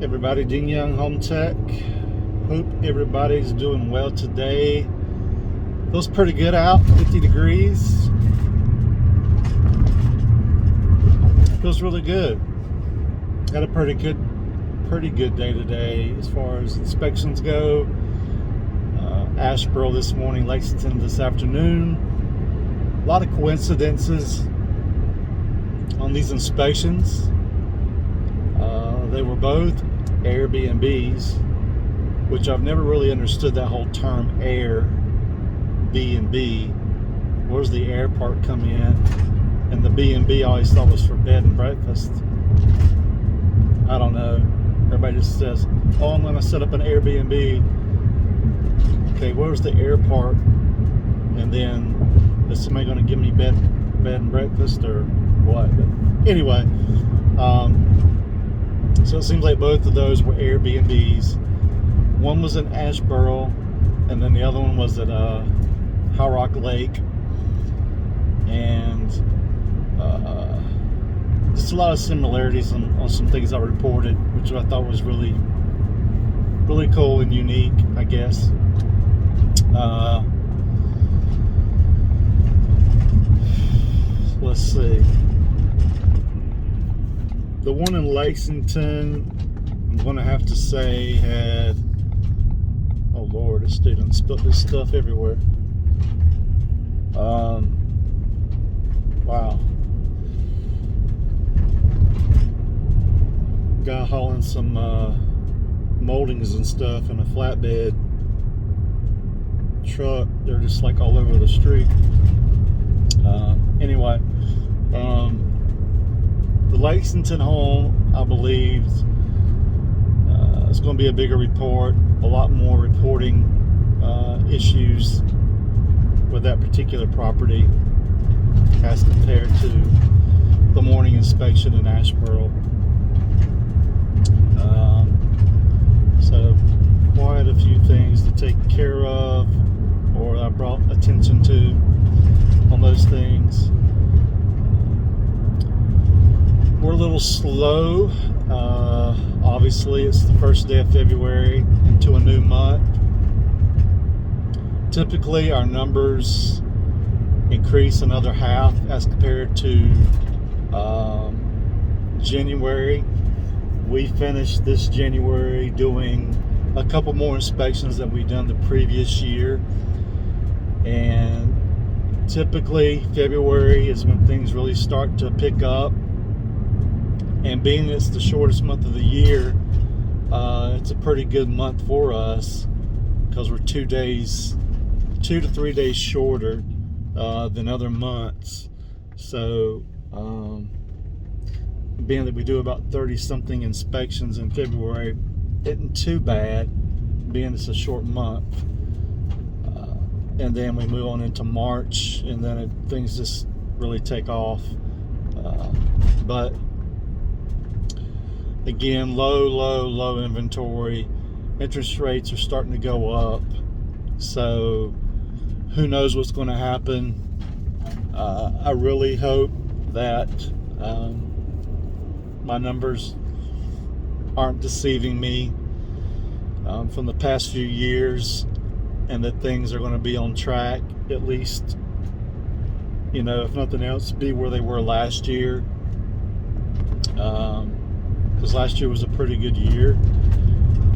Everybody, Dean Young Home Tech. Hope everybody's doing well today. Feels pretty good out, 50 degrees. Feels really good. Had a pretty good day today as far as inspections go. Asheboro this morning, Lexington this afternoon. A lot of coincidences on these inspections. They were both Airbnbs, which I've never really understood that whole term Airbnb. Where's the air part come in? And the B&B I always thought was for bed and breakfast. I don't know. Everybody just says, oh, I'm going to set up an Airbnb. Okay, where's the air part? And then is somebody going to give me bed and breakfast or what? But anyway, so it seems like both of those were Airbnbs. One was in Asheboro, and then the other one was at High Rock Lake. And just a lot of similarities on some things I reported, which I thought was really cool and unique, I guess. Let's see. The one in Lexington, I'm going to have to say, had... Oh, Lord, this dude done spilled this stuff everywhere. Wow. Guy hauling some moldings and stuff in a flatbed truck. They're just like all over the street. Anyway, the Lexington home, I believe, is going to be a bigger report, a lot more reporting issues with that particular property as compared to the morning inspection in Asheboro. So quite a few things to take care of, or I brought attention to on those things. We're a little slow. Obviously, it's the first day of February into a new month. Typically, our numbers increase another half as compared to January. We finished this January doing a couple more inspections than we've done the previous year. And typically, February is when things really start to pick up. And being it's the shortest month of the year, it's a pretty good month for us because we're 2 to 3 days shorter than other months. So, being that we do about 30-something inspections in February, isn't too bad, being it's a short month. And then we move on into March, and then things just really take off. But again, low inventory. Interest rates are starting to go up. So who knows what's going to happen. I really hope that my numbers aren't deceiving me from the past few years, and that things are going to be on track, at least, if nothing else, be where they were last year. Because last year was a pretty good year,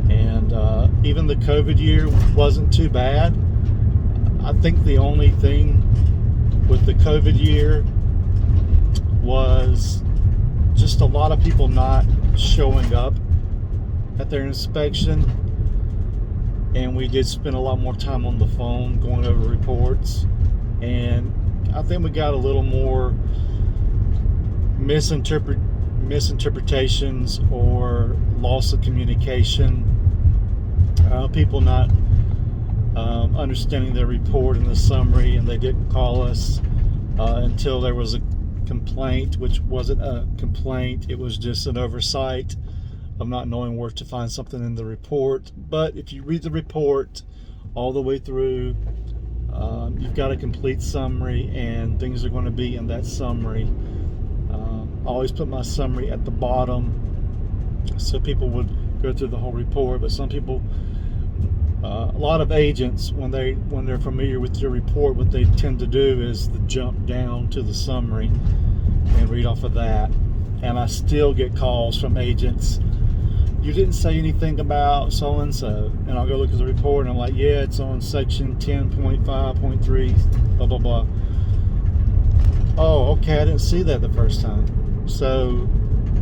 and even the COVID year wasn't too bad. I think the only thing with the COVID year was just a lot of people not showing up at their inspection, and we did spend a lot more time on the phone going over reports, and I think we got a little more misinterpretations or loss of communication, people not understanding their report and the summary, and they didn't call us until there was a complaint, which wasn't a complaint, it was just an oversight of not knowing where to find something in the report. But if you read the report all the way through, you've got a complete summary, and things are going to be in that summary. I always put my summary at the bottom so people would go through the whole report. But some people, a lot of agents, when they're familiar with your report, what they tend to do is to jump down to the summary and read off of that. And I still get calls from agents, you didn't say anything about so and so, and I'll go look at the report and I'm like, yeah, it's on section 10.5.3, blah blah blah. Oh, okay, I didn't see that the first time. So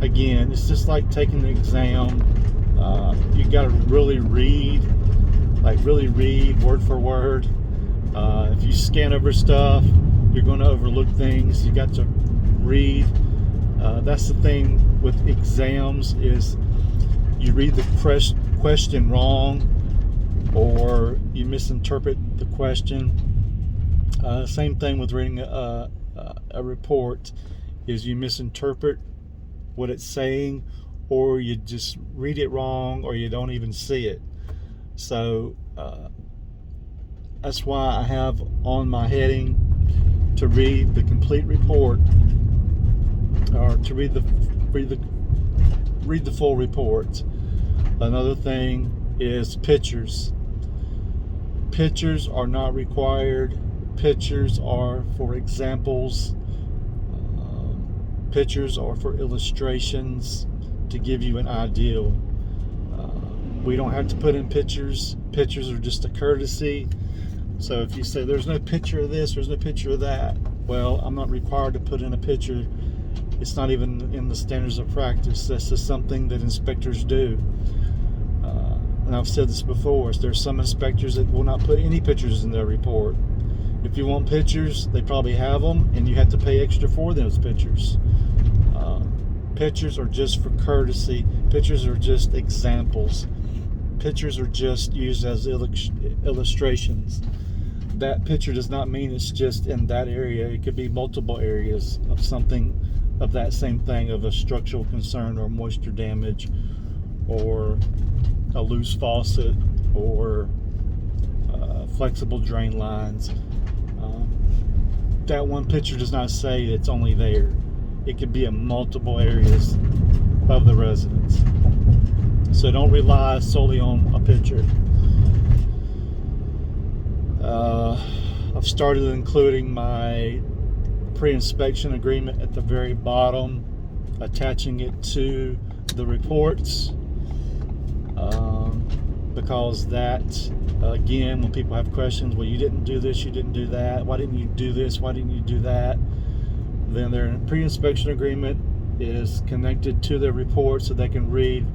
again, it's just like taking the exam. You got to really read word for word. If you scan over stuff, you're going to overlook things. You got to read. That's the thing with exams, is you read the question wrong, or you misinterpret the question. Same thing with reading a report, is you misinterpret what it's saying, or you just read it wrong, or you don't even see it. So that's why I have on my heading to read the complete report, or to read the full report. Another thing is pictures. Pictures are not required. Pictures are for examples. Pictures are for illustrations, to give you an idea. We don't have to put in pictures. Pictures are just a courtesy. So if you say there's no picture of this, there's no picture of that, well, I'm not required to put in a picture. It's not even in the standards of practice. That's just something that inspectors do. And I've said this before, there's some inspectors that will not put any pictures in their report. If you want pictures, they probably have them, and you have to pay extra for those pictures. Pictures are just for courtesy. Pictures are just examples. Pictures are just used as illustrations. That picture does not mean it's just in that area. It could be multiple areas of something, of that same thing, of a structural concern or moisture damage, or a loose faucet, or flexible drain lines. That one picture does not say it's only there. It could be in multiple areas of the residence. So don't rely solely on a picture. I've started including my pre-inspection agreement at the very bottom, attaching it to the reports, because that, again, when people have questions, well, you didn't do this, you didn't do that, why didn't you do this, why didn't you do that, then their pre-inspection agreement is connected to their report, so they can read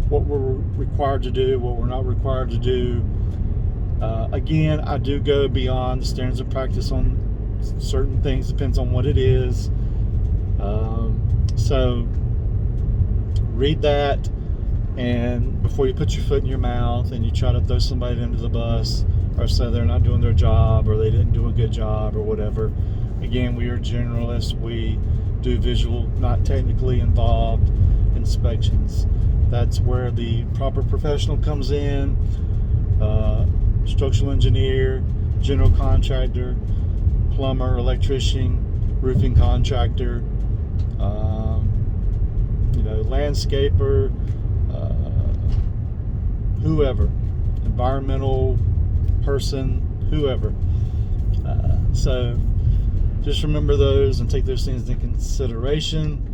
what we're required to do, what we're not required to do. Again, I do go beyond the standards of practice on certain things, depends on what it is. So read that, and before you put your foot in your mouth and you try to throw somebody under the bus, or say they're not doing their job, or they didn't do a good job, or whatever. Again, we are generalists. We do visual, not technically involved inspections. That's where the proper professional comes in. Structural engineer, general contractor, plumber, electrician, roofing contractor, landscaper, whoever, environmental person, whoever. So just remember those and take those things into consideration.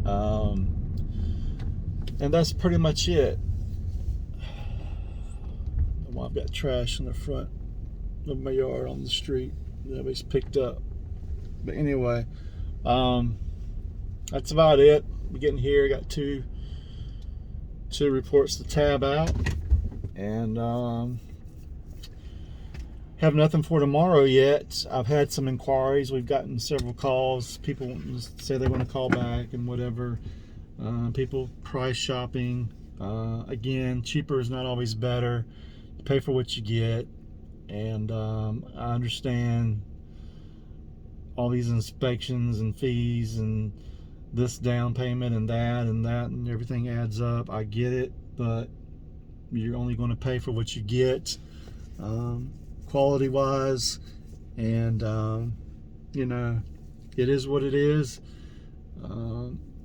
And that's pretty much it. Well, I've got trash in the front of my yard on the street that was picked up. But anyway, that's about it. We're getting here. Got two reports to tab out, and have nothing for tomorrow yet. I've had some inquiries. We've gotten several calls. People say they want to call back and whatever. People price shopping. Again, cheaper is not always better. You pay for what you get, and I understand all these inspections and fees and this down payment and that and everything adds up. I get it, but you're only going to pay for what you get, quality wise, and it is what it is.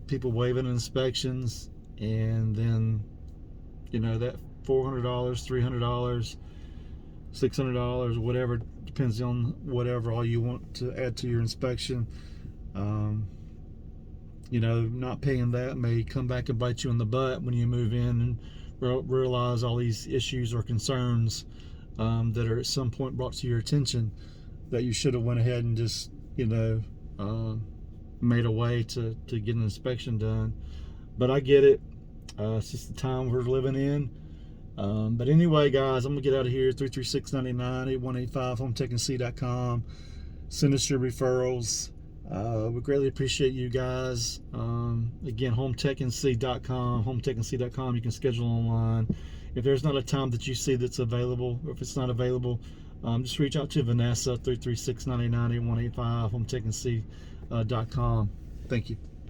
People waiving inspections, and then that $400, $300, $600, whatever, depends on whatever all you want to add to your inspection. Not paying that may come back and bite you in the butt when you move in and realize all these issues or concerns that are at some point brought to your attention that you should have went ahead and just made a way to get an inspection done. But I get it. It's just the time we're living in. But anyway, guys, I'm gonna get out of here. 336-99-8185, HomeTechNC.com. Send us your referrals. We greatly appreciate you guys. Again, HomeTechNC.com, HomeTechNC.com. You can schedule online. If there's not a time that you see that's available, or if it's not available, just reach out to Vanessa, 336-99-8185, HomeTechNC.com. Thank you.